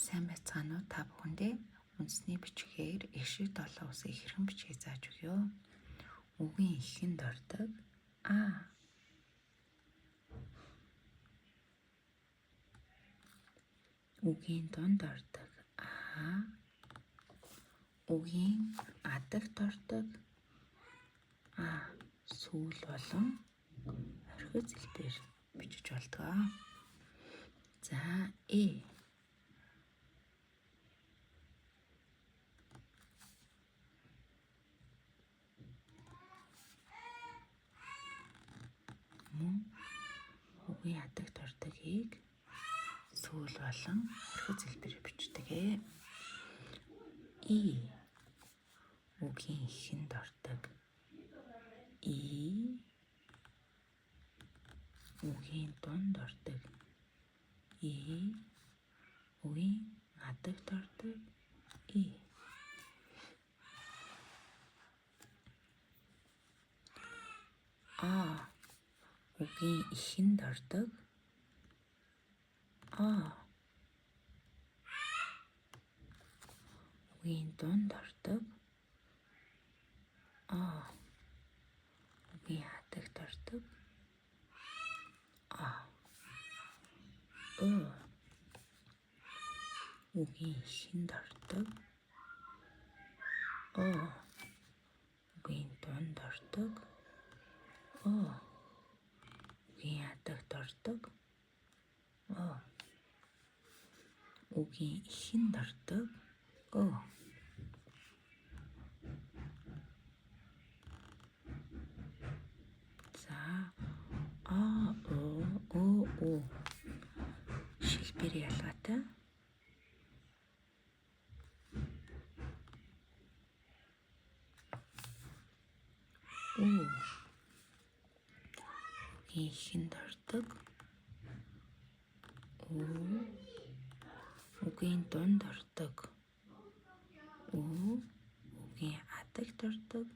Сайн байцгаана уу та бүхэндээ үндэсний бичгээр эшиг 7 усыг хэрхэн бичгийг зааж өгье юу? Үгийн ихэнд ордог а. Үгийн донд ордог а. Үгийн адагт ордог а. Сүүл болон орхиц хэлбэр бичиж болдог. За мөн үгийн адагт ордогыг сүүл болон орхиц хэлбэрээр бичдэг. Үгийн ихэнд ордог үгийн донд ордог үгийн адагт ордог үгийн ихэнд ордог үгийн донд ордог үгийн адагт ордог үгийн ихэнд ордог үгийн донд ордог үгийн адагт ордог үгийн ихэнд ордог шилбэр ялгаатай. Үгийн ихэнд ордог үгийн донд ордог үгийн адагт ордог